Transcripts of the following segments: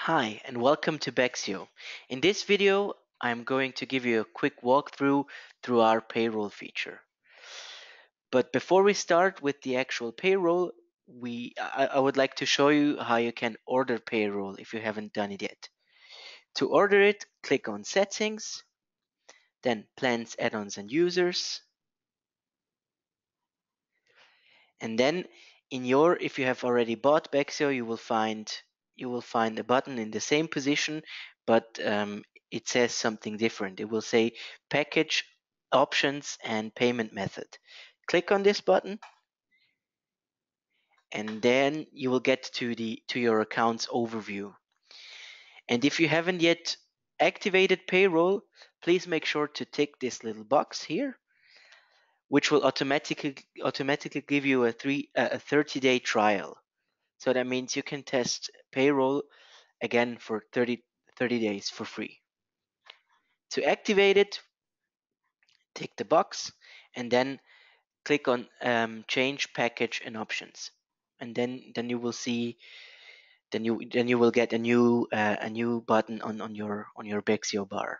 Hi and welcome to Bexio. In this video, I'm going to give you a quick walkthrough through our payroll feature. But before we start with the actual payroll, I would like to show you how you can order payroll if you haven't done it yet. To order it, click on Settings, then Plans, Add-ons and Users, and then if you have already bought Bexio, you will find a button in the same position, but it says something different. It will say Package, Options and Payment Method. Click on this button, and then you will get to your account's overview. And if you haven't yet activated payroll, please make sure to tick this little box here, which will automatically give you a 30-day trial. So that means you can test payroll again for 30 days for free. To activate it, tick the box and then click on change package and options. And then you will see then you will get a new button on your Bexio bar.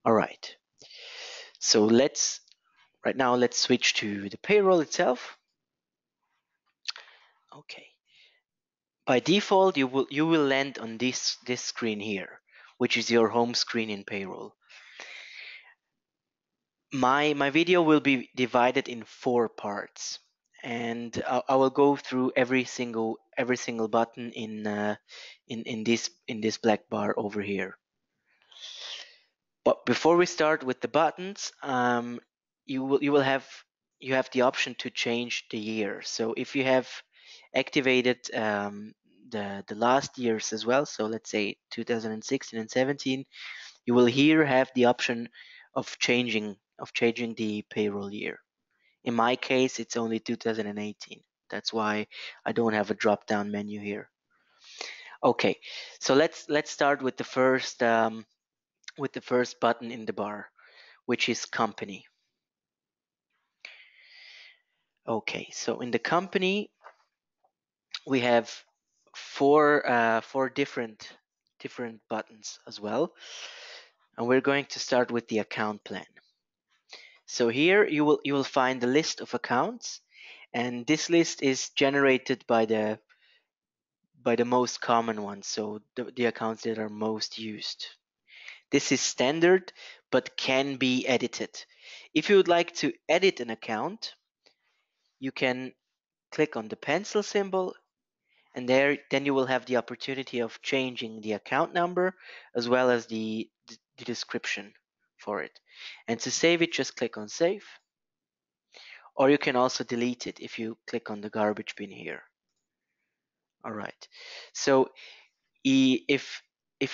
All right. So let's switch to the payroll itself. Okay. By default, you will land on this screen here, which is your home screen in payroll. My video will be divided in 4 parts, and I will go through every single button in this black bar over here. But before we start with the buttons, you have the option to change the year. So if you have activated the last years as well, so let's say 2016 and 17, you will here have the option of changing the payroll year. In my case, it's only 2018. That's why I don't have a drop down menu here. Okay, so let's start with the first button in the bar, which is company. Okay, so in the company we have four different buttons as well, and we're going to start with the account plan. So here you will find the list of accounts, and this list is generated by the most common ones, so the accounts that are most used. This is standard but can be edited. If you would like to edit an account, you can click on the pencil symbol, and then you will have the opportunity of changing the account number as well as the description for it. And to save it, just click on Save, or you can also delete it if you click on the garbage bin here. All right. So if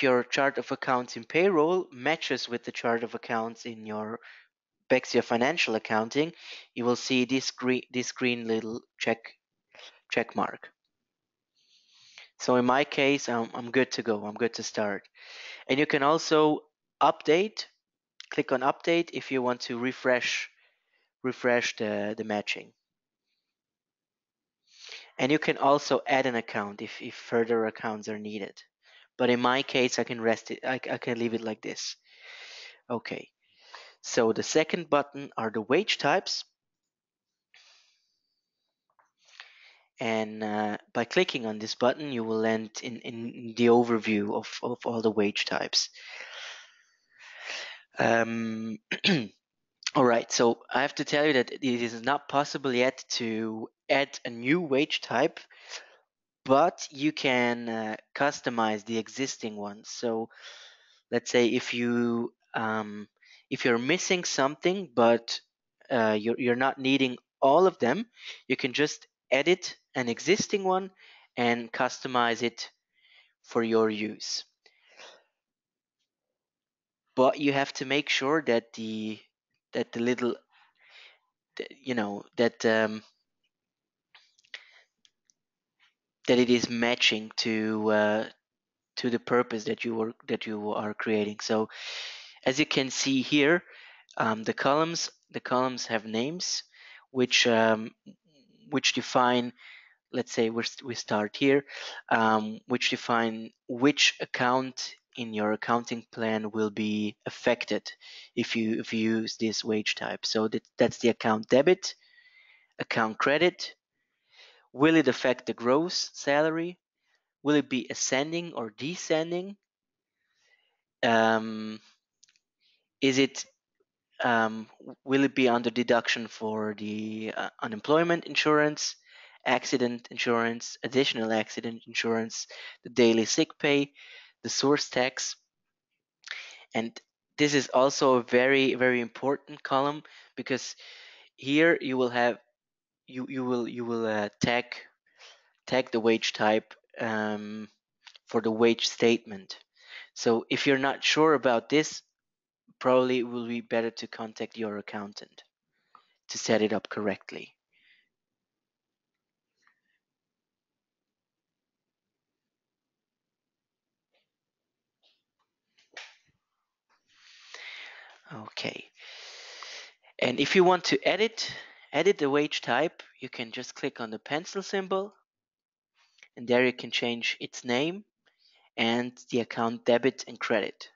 your chart of accounts in payroll matches with the chart of accounts in your Bexia financial accounting, you will see this green little check mark. So in my case, I'm good to go. I'm good to start. And you can also update. Click on update if you want to refresh the matching. And you can also add an account if further accounts are needed. But in my case, I can rest it. I can leave it like this. Okay. So the second button are the wage types. And by clicking on this button, you will land in the overview of all the wage types. All right, so I have to tell you that it is not possible yet to add a new wage type, but you can customize the existing one. So let's say if you're missing something, but you're not needing all of them, you can just edit an existing one and customize it for your use. But you have to make sure that the little that it is matching to the purpose that you are creating. So as you can see here, the columns have names which define let's say we start here, which define which account in your accounting plan will be affected if you use this wage type. So that's the account debit, account credit. Will it affect the gross salary? Will it be ascending or descending? Um, is it will it be under deduction for the unemployment insurance, accident insurance, additional accident insurance, the daily sick pay, the source tax? And this is also a very, very important column, because here you will have you will tag the wage type for the wage statement. So if you're not sure about this, probably it will be better to contact your accountant to set it up correctly. Okay. And if you want to edit the wage type, you can just click on the pencil symbol, and there you can change its name and the account debit and credit.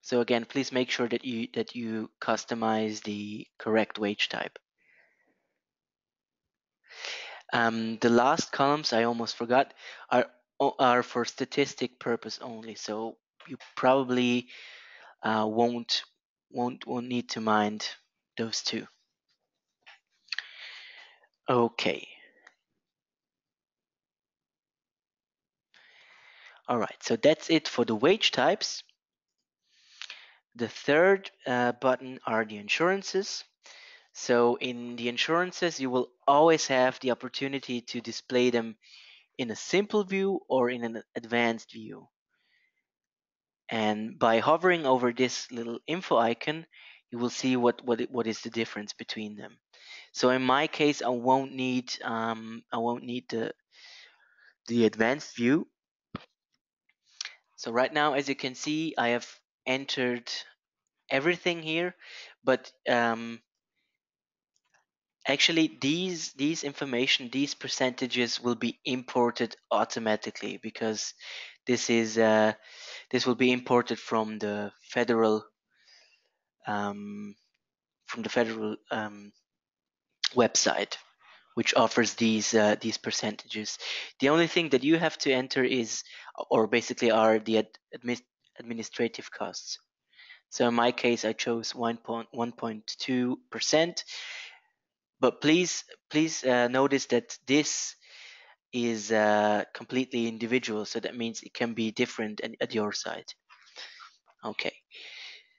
So again, please make sure that you customize the correct wage type. The last columns, I almost forgot, are for statistic purpose only. So you probably won't need to mind those two. Okay. All right. So that's it for the wage types. The third button are the insurances. So in the insurances, you will always have the opportunity to display them in a simple view or in an advanced view. And by hovering over this little info icon, you will see what is the difference between them. So in my case, I won't need the advanced view. So right now, as you can see, I have entered everything here, but actually these information, these percentages will be imported automatically, because this will be imported from the federal website, which offers these percentages. The only thing that you have to enter is, or basically, are the administrative costs. So in my case, I chose 1.2%. But please notice that this is completely individual, so that means it can be different at your side. Okay,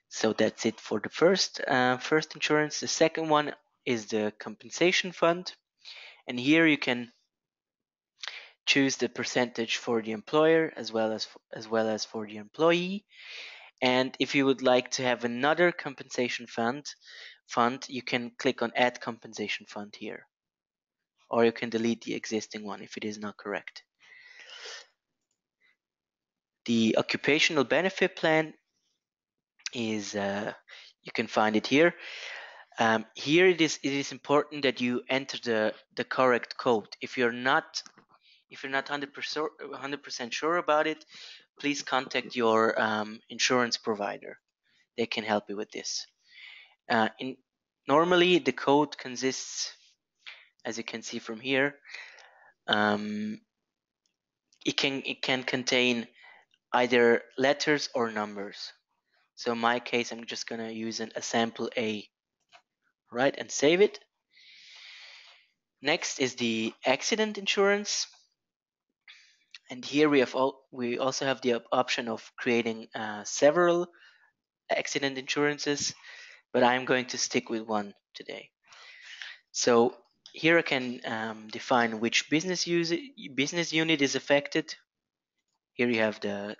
so that's it for the first insurance. The second one is the compensation fund, and here you can choose the percentage for the employer as well as for the employee. And if you would like to have another compensation fund, you can click on Add Compensation Fund here, or you can delete the existing one if it is not correct. The occupational benefit plan is you can find it here. Here it is important that you enter the correct code. If you're not 100% sure about it, please contact your insurance provider. They can help you with this. Normally the code consists, as you can see from here, it can contain either letters or numbers. So in my case, I'm just gonna use a sample A, right, and save it. Next is the accident insurance, and here we also have the option of creating several accident insurances, but I'm going to stick with one today. So here I can define which business unit is affected. Here you have the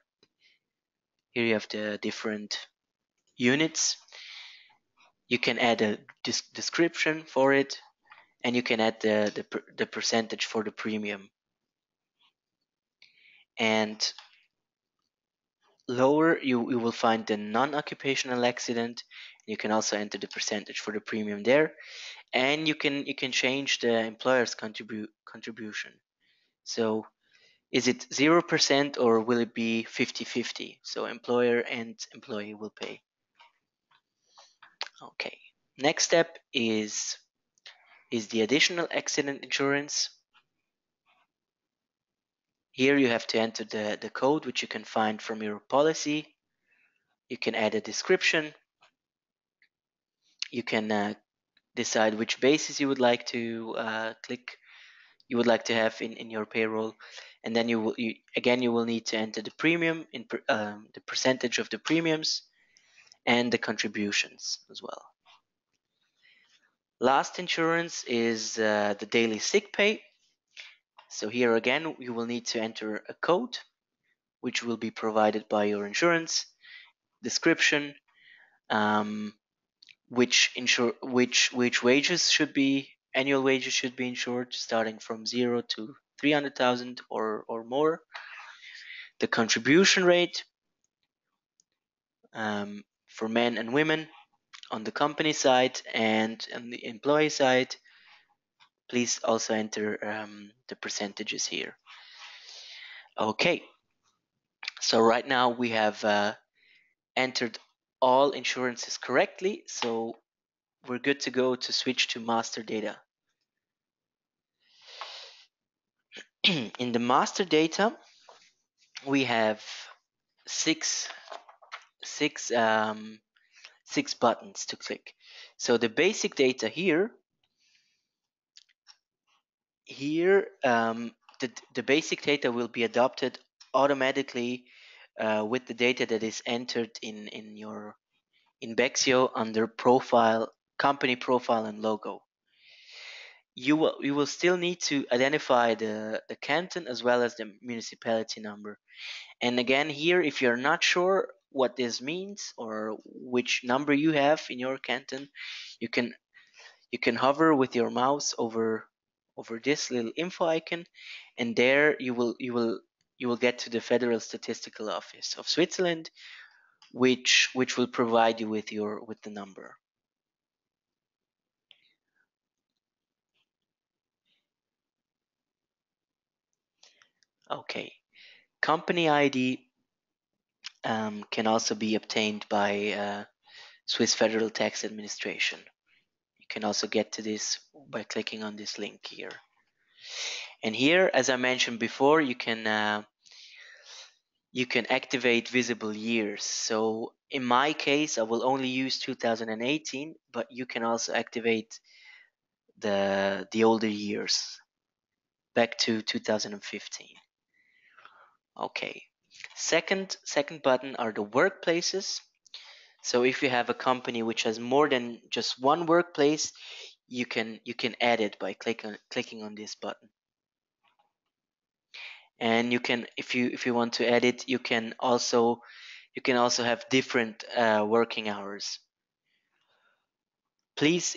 different units. You can add a description for it, and you can add the percentage for the premium. And lower, you will find the non-occupational accident. You can also enter the percentage for the premium there, and you can change the employer's contribution. So is it 0% or will it be 50-50? So employer and employee will pay. Okay. Next step is the additional accident insurance. Here you have to enter the code, which you can find from your policy. You can add a description. You can decide which basis you would like to have in your payroll, and then you will need to enter the premium in the percentage of the premiums and the contributions as well. Last insurance is the daily sick pay. So here again you will need to enter a code which will be provided by your insurance, description, which annual wages should be insured, starting from 0 to 300,000 or more, the contribution rate for men and women on the company side, and on the employee side, please also enter the percentages here. Okay, so right now we have entered all insurances correctly, so we're good to go to switch to master data. In the master data, we have six buttons to click. So the basic data here, the basic data will be adopted automatically with the data that is entered in bexio under profile, company profile, and logo. You will still need to identify the canton as well as the municipality number. And again, here, if you're not sure what this means or which number you have in your canton, you can hover with your mouse over this little info icon, and there you will get to the Federal Statistical Office of Switzerland, which will provide you with the number. Okay, company ID can also be obtained by Swiss Federal Tax Administration. You can also get to this by clicking on this link here. And here, as I mentioned before, you can activate visible years. So in my case, I will only use 2018, but you can also activate the older years back to 2015. Okay. Second button are the workplaces. So if you have a company which has more than just one workplace, you can add it by clicking on this button. And you can, if you want to edit, you can also have different working hours. Please,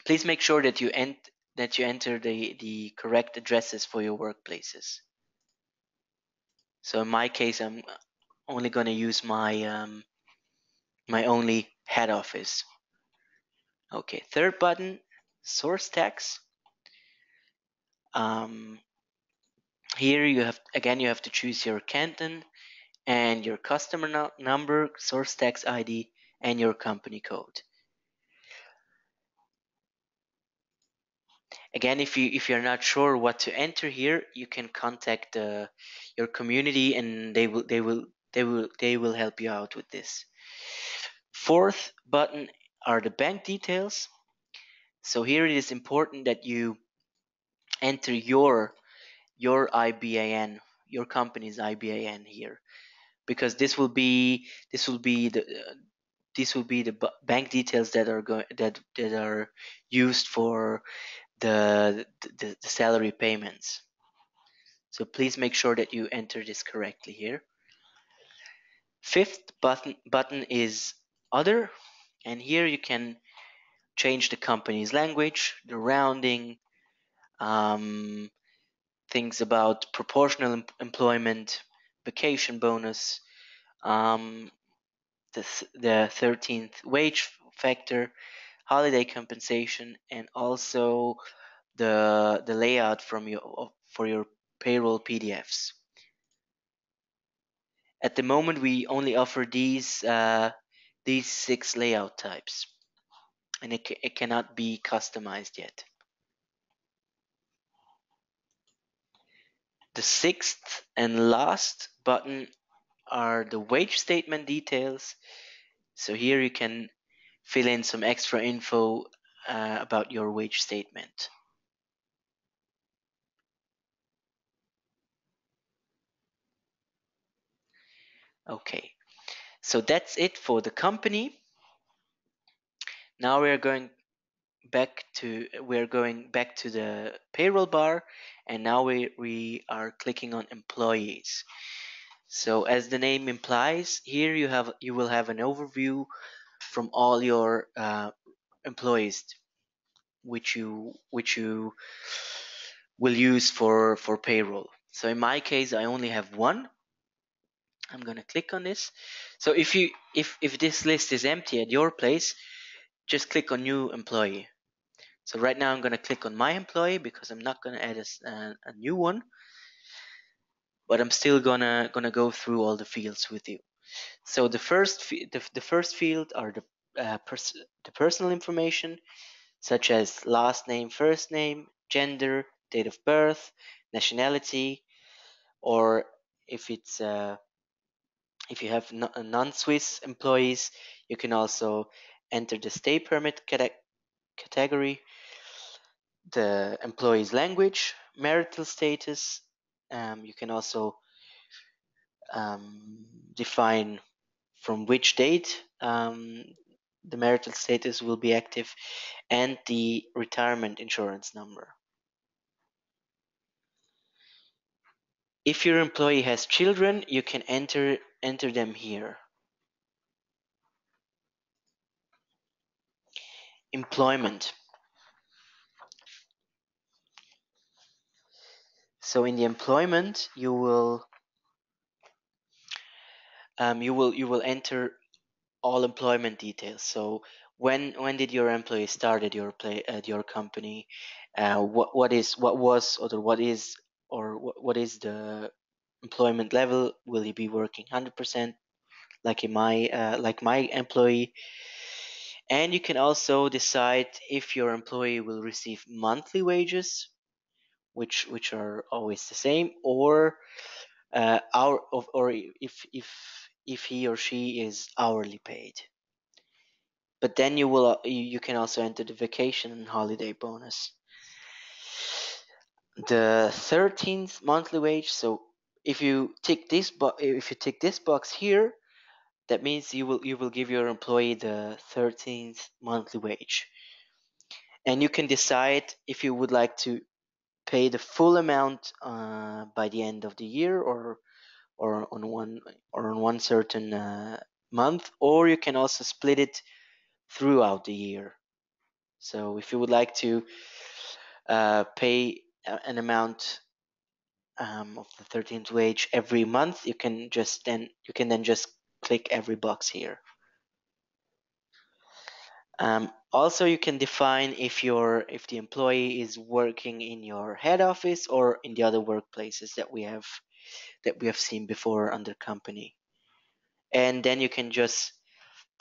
please make sure that you enter the correct addresses for your workplaces. So in my case, I'm only going to use my my only head office. Okay, third button, source tax. Here you have to choose your canton and your customer number, source tax ID, and your company code. Again, if you're not sure what to enter here, you can contact your community, and they will help you out with this. Fourth button are the bank details. So here it is important that you enter your IBAN, your company's IBAN here, because this will be the bank details that are used for the salary payments. So please make sure that you enter this correctly here. Fifth button is other, and here you can change the company's language, the rounding, things about proportional employment, vacation bonus, um, the 13th wage factor, holiday compensation, and also the layout for your payroll PDFs. At the moment, we only offer these 6 layout types, and it cannot be customized yet. The 6th and last button are the wage statement details. So here you can fill in some extra info about your wage statement. Okay, so that's it for the company. Now we're going back to the payroll bar, and now we are clicking on employees. So as the name implies, here you will have an overview from all your employees which you will use for payroll. So in my case, I only have one. I'm gonna click on this. So if this list is empty at your place, just click on new employee. So right now I'm gonna click on my employee because I'm not gonna add a new one, but I'm still gonna go through all the fields with you. So the first field are the personal information, such as last name, first name, gender, date of birth, nationality, or if it's if you have non-Swiss employees, you can also enter the stay permit category, the employee's language, marital status. You can also define from which date the marital status will be active, and the retirement insurance number. If your employee has children, you can enter them here. Employment. So in the employment, you will enter all employment details. So when did your employee start at your company? What is the employment level? Will he be working 100% like my employee? And you can also decide if your employee will receive monthly wages, which are always the same, or if he or she is hourly paid. But then you can also enter the vacation and holiday bonus. The 13th monthly wage. So if you tick this box here, that means you will give your employee the 13th monthly wage, and you can decide if you would like to pay the full amount by the end of the year, or on one certain month, or you can also split it throughout the year. So if you would like to pay an amount of the 13th wage every month, you can then just click every box here. Also, you can define if the employee is working in your head office or in the other workplaces that we have seen before under company. And then you can just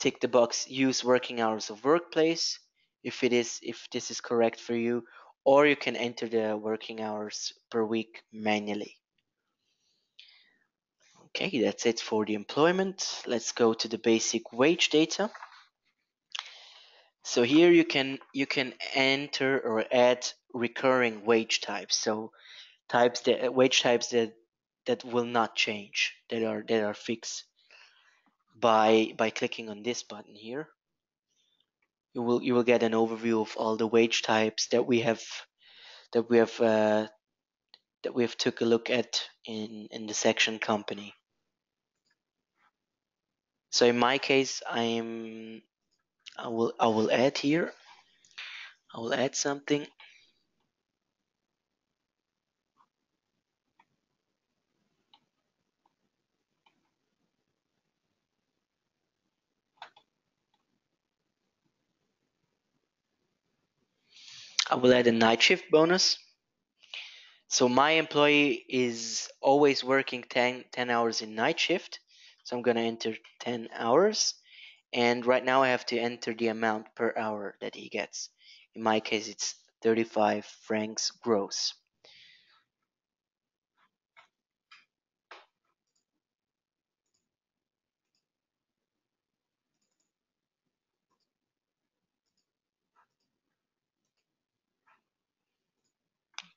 tick the box use working hours of workplace if this is correct for you, or you can enter the working hours per week manually. Okay, that's it for the employment. Let's go to the basic wage data. So here you can enter or add recurring wage types. So wage types that will not change, that are fixed. By clicking on this button here, you will get an overview of all the wage types that we have took a look at in the section company. So in my case, I will add here. I will add something. I will add a night shift bonus. So my employee is always working 10 hours in night shift. So I'm going to enter 10 hours. And right now I have to enter the amount per hour that he gets. In my case, it's 35 francs gross.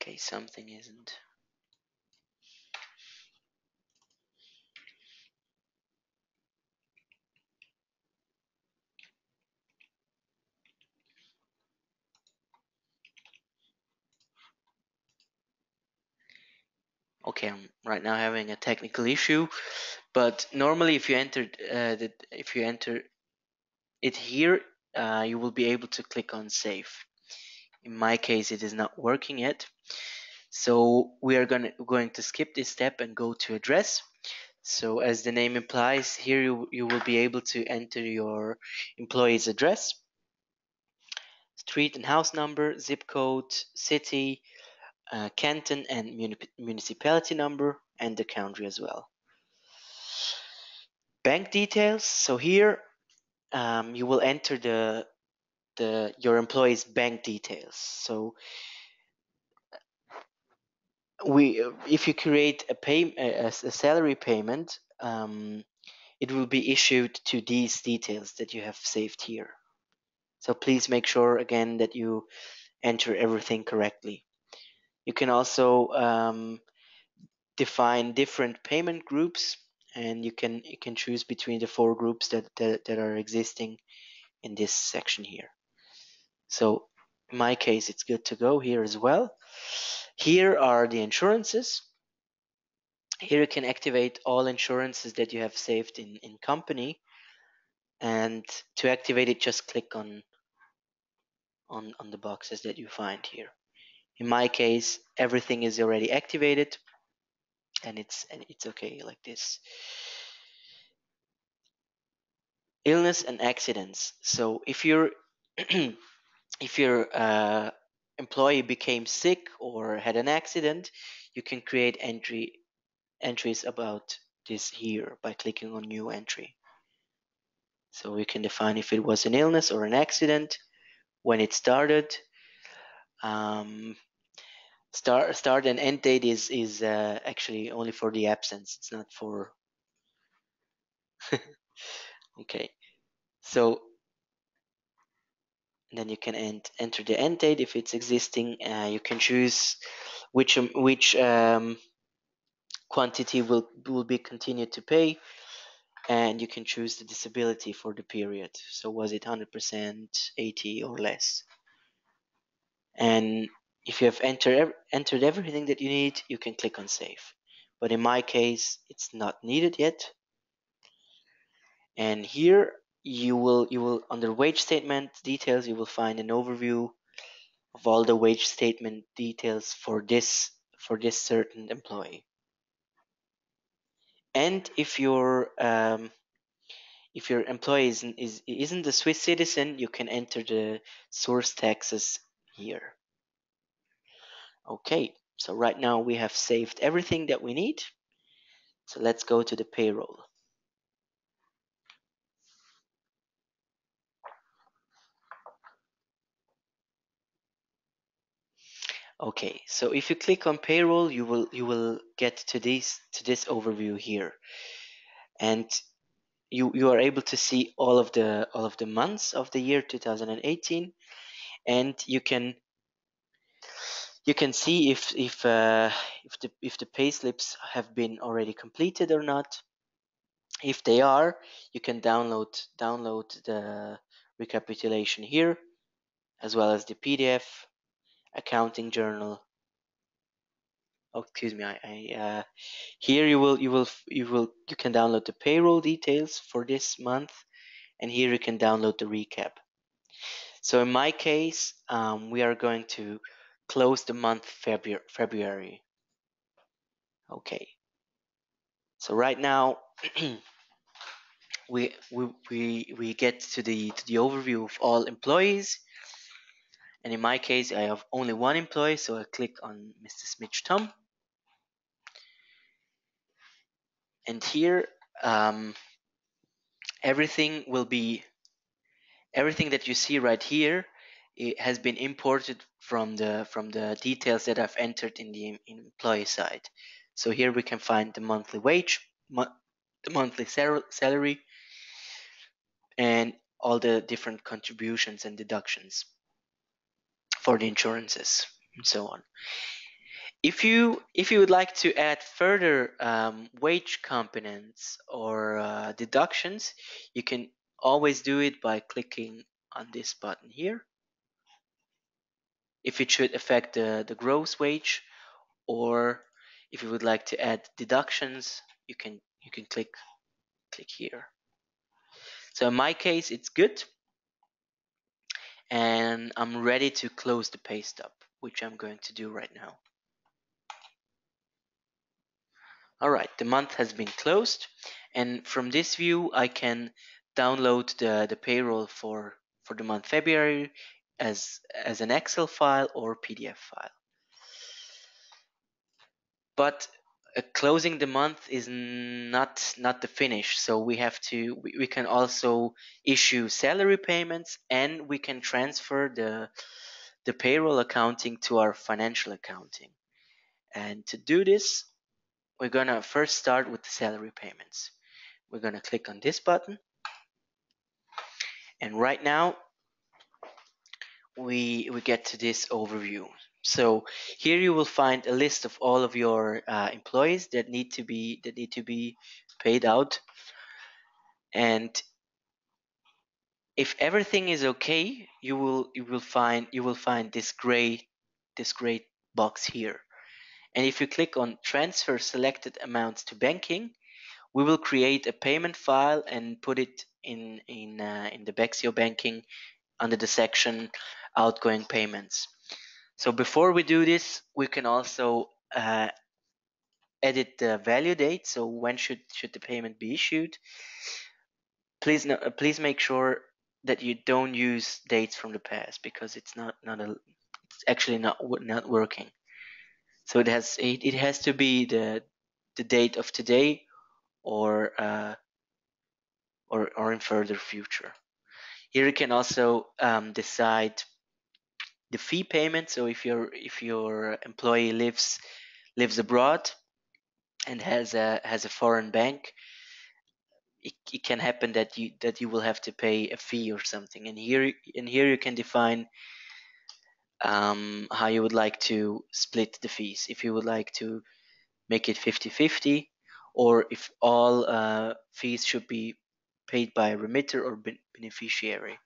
Okay, something isn't. Okay, I'm right now having a technical issue, but normally if you enter it here, you will be able to click on save. In my case, it is not working yet. So we are going to skip this step and go to address. So as the name implies, here you will be able to enter your employee's address, street and house number, zip code, city, canton and municipality number, and the country as well. Bank details. So here you will enter your employee's bank details. So if you create a salary payment, it will be issued to these details that you have saved here. So please make sure again that you enter everything correctly. You can also define different payment groups, and you can choose between the 4 groups that are existing in this section here. So in my case, it's good to go here as well. Here are the insurances. Here you can activate all insurances that you have saved in company, and to activate it, just click on the boxes that you find here. In my case, everything is already activated, and it's okay like this. Illness and accidents. So if your employee became sick or had an accident, you can create entries about this here by clicking on new entry. So we can define if it was an illness or an accident, when it started. Start and end date is actually only for the absence. It's not for. Okay. So then you can enter the end date if it's existing. You can choose which quantity will be continued to pay, and you can choose the disability for the period. So was it 100%, 80 or less? And if you have entered everything that you need, you can click on save. But in my case, it's not needed yet. And here you will under wage statement details, you will find an overview of all the wage statement details for this certain employee. And if your employee isn't a Swiss citizen, you can enter the source taxes here. Okay, so right now we have saved everything that we need. So let's go to the payroll. Okay, so if you click on payroll, you will get to this overview here, and you are able to see all of the months of the year 2018, and you can see if the pay slips have been already completed or not. If they are, you can download the recapitulation here, as well as the PDF, accounting journal. Oh, excuse me. Here you can download the payroll details for this month, and here you can download the recap. So in my case, we are going to close the month February. Okay. So right now we get to the overview of all employees, And in my case, I have only one employee, so I click on Mr. Smith Tom. And here, everything that you see right here, it has been imported from the details that I've entered in the employee side. So here we can find the monthly wage, the monthly salary, and all the different contributions and deductions for the insurances and so on. If you would like to add further wage components or deductions, you can always do it by clicking on this button here. If it should affect the gross wage, or if you would like to add deductions, you can click here. So in my case, it's good, and I'm ready to close the pay stub, which I'm going to do right now. All right, the month has been closed, and from this view I can download the payroll for the month February as an Excel file or PDF file. But closing the month is not the finish, so we can also issue salary payments, and we can transfer the payroll accounting to our financial accounting. And to do this, we're gonna first start with the salary payments. We're gonna click on this button, and right now we get to this overview. So here you will find a list of all of your employees that need to be paid out, and if everything is okay, you will find this gray box here. And if you click on transfer selected amounts to banking, we will create a payment file and put it in the bexio banking under the section outgoing payments. So before we do this, we can also edit the value date. So when should the payment be issued? Please make sure that you don't use dates from the past, because it's actually not working. So it has to be the date of today, or in further future. Here you can also decide the fee payment. So if your employee lives abroad and has a foreign bank, it can happen that you will have to pay a fee or something. And here you can define how you would like to split the fees. If you would like to make it 50-50, or if all fees should be paid by remitter or beneficiary.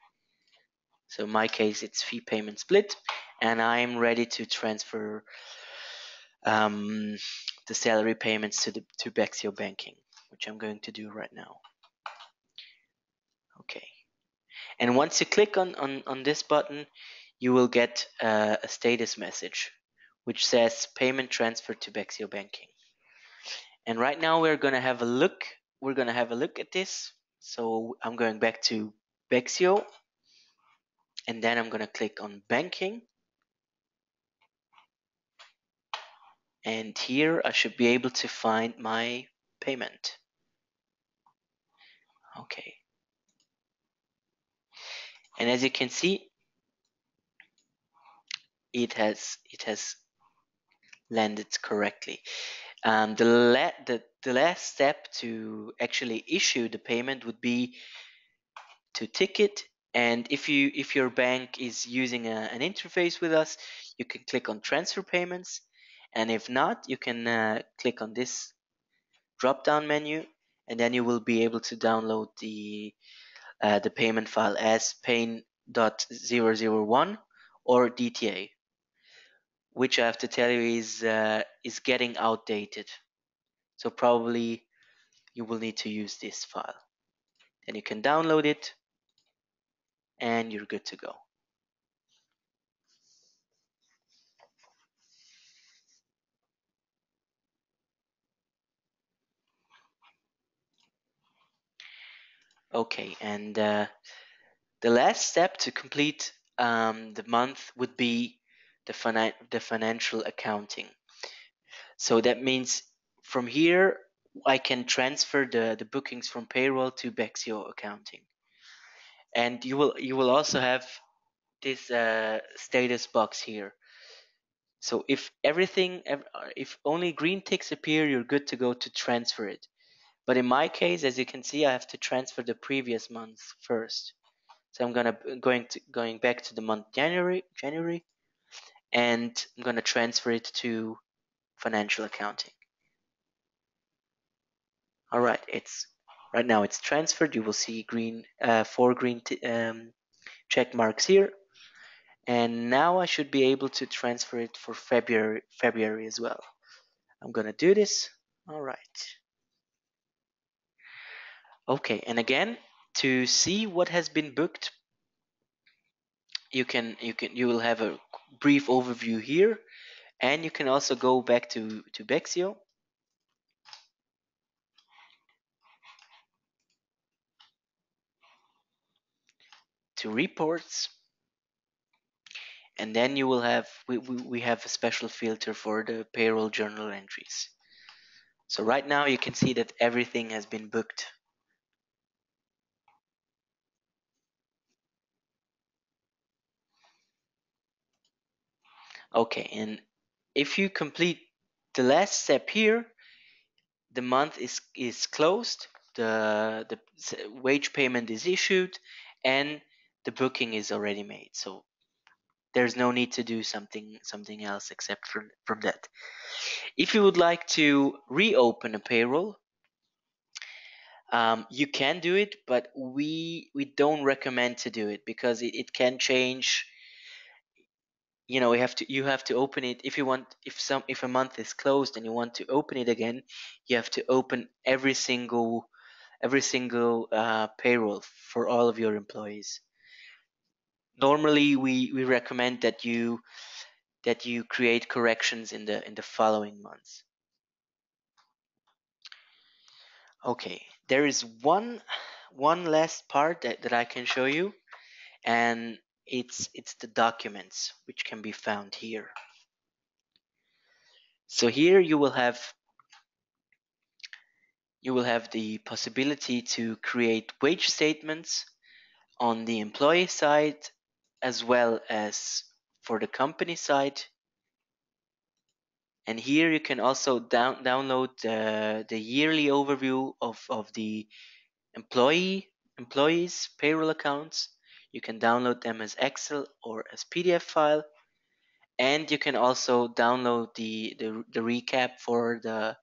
So in my case, it's fee payment split, and I'm ready to transfer the salary payments to bexio banking, which I'm going to do right now. Okay, and once you click on this button, you will get a status message which says payment transferred to bexio banking. And right now we're going to have a look at this. So I'm going back to bexio, and then I'm going to click on banking, and here I should be able to find my payment. Okay, and as you can see, it has landed correctly. The last step to actually issue the payment would be to tick it. And if your bank is using an interface with us, you can click on transfer payments, and if not, you can click on this drop down menu, and then you will be able to download the payment file as pain.001 or DTA, which I have to tell you is getting outdated. So probably you will need to use this file. Then you can download it, and you're good to go. Okay, and the last step to complete the month would be the financial accounting. So that means from here I can transfer the bookings from payroll to bexio accounting. And you will also have this status box here. So if if only green ticks appear, you're good to go to transfer it. But in my case, as you can see, I have to transfer the previous month first. So I'm going back to the month January, and I'm gonna transfer it to financial accounting. All right, right now it's transferred. You will see four green check marks here, and now I should be able to transfer it for February as well. I'm gonna do this. All right. Okay, and again, to see what has been booked, you will have a brief overview here, and you can also go back to bexio to reports, and then you will have we have a special filter for the payroll journal entries. So right now you can see that everything has been booked. Okay, and if you complete the last step here, the month is closed, the wage payment is issued, and the booking is already made. So there's no need to do something else except from that. If you would like to reopen a payroll, you can do it, but we don't recommend to do it because it can change. You have to open it if you want. If a month is closed and you want to open it again, you have to open every single payroll for all of your employees. Normally, we recommend that you create corrections in the following months. Okay, there is one last part that I can show you, and it's the documents which can be found here. So here you will have the possibility to create wage statements on the employee side as well as for the company side. And here you can also download the yearly overview of the employees payroll accounts. You can download them as Excel or as PDF file, and you can also download the recap for the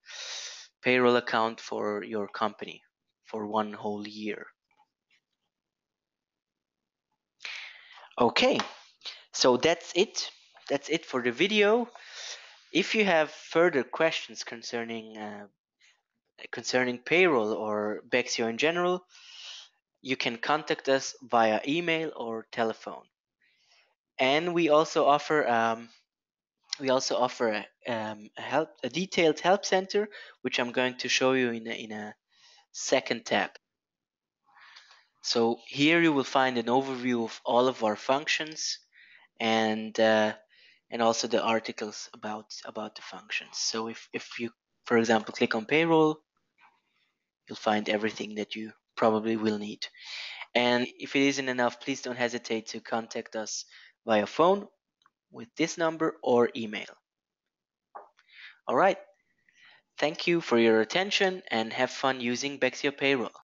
payroll account for your company for one whole year. Okay, so that's it. That's it for the video. If you have further questions concerning payroll or bexio in general, you can contact us via email or telephone. And we also offer a detailed help center, which I'm going to show you in a second tab. So here you will find an overview of all of our functions and also the articles about the functions. So if you, for example, click on payroll, you'll find everything that you probably will need. And if it isn't enough, please don't hesitate to contact us via phone with this number or email. All right. Thank you for your attention and have fun using bexio Payroll.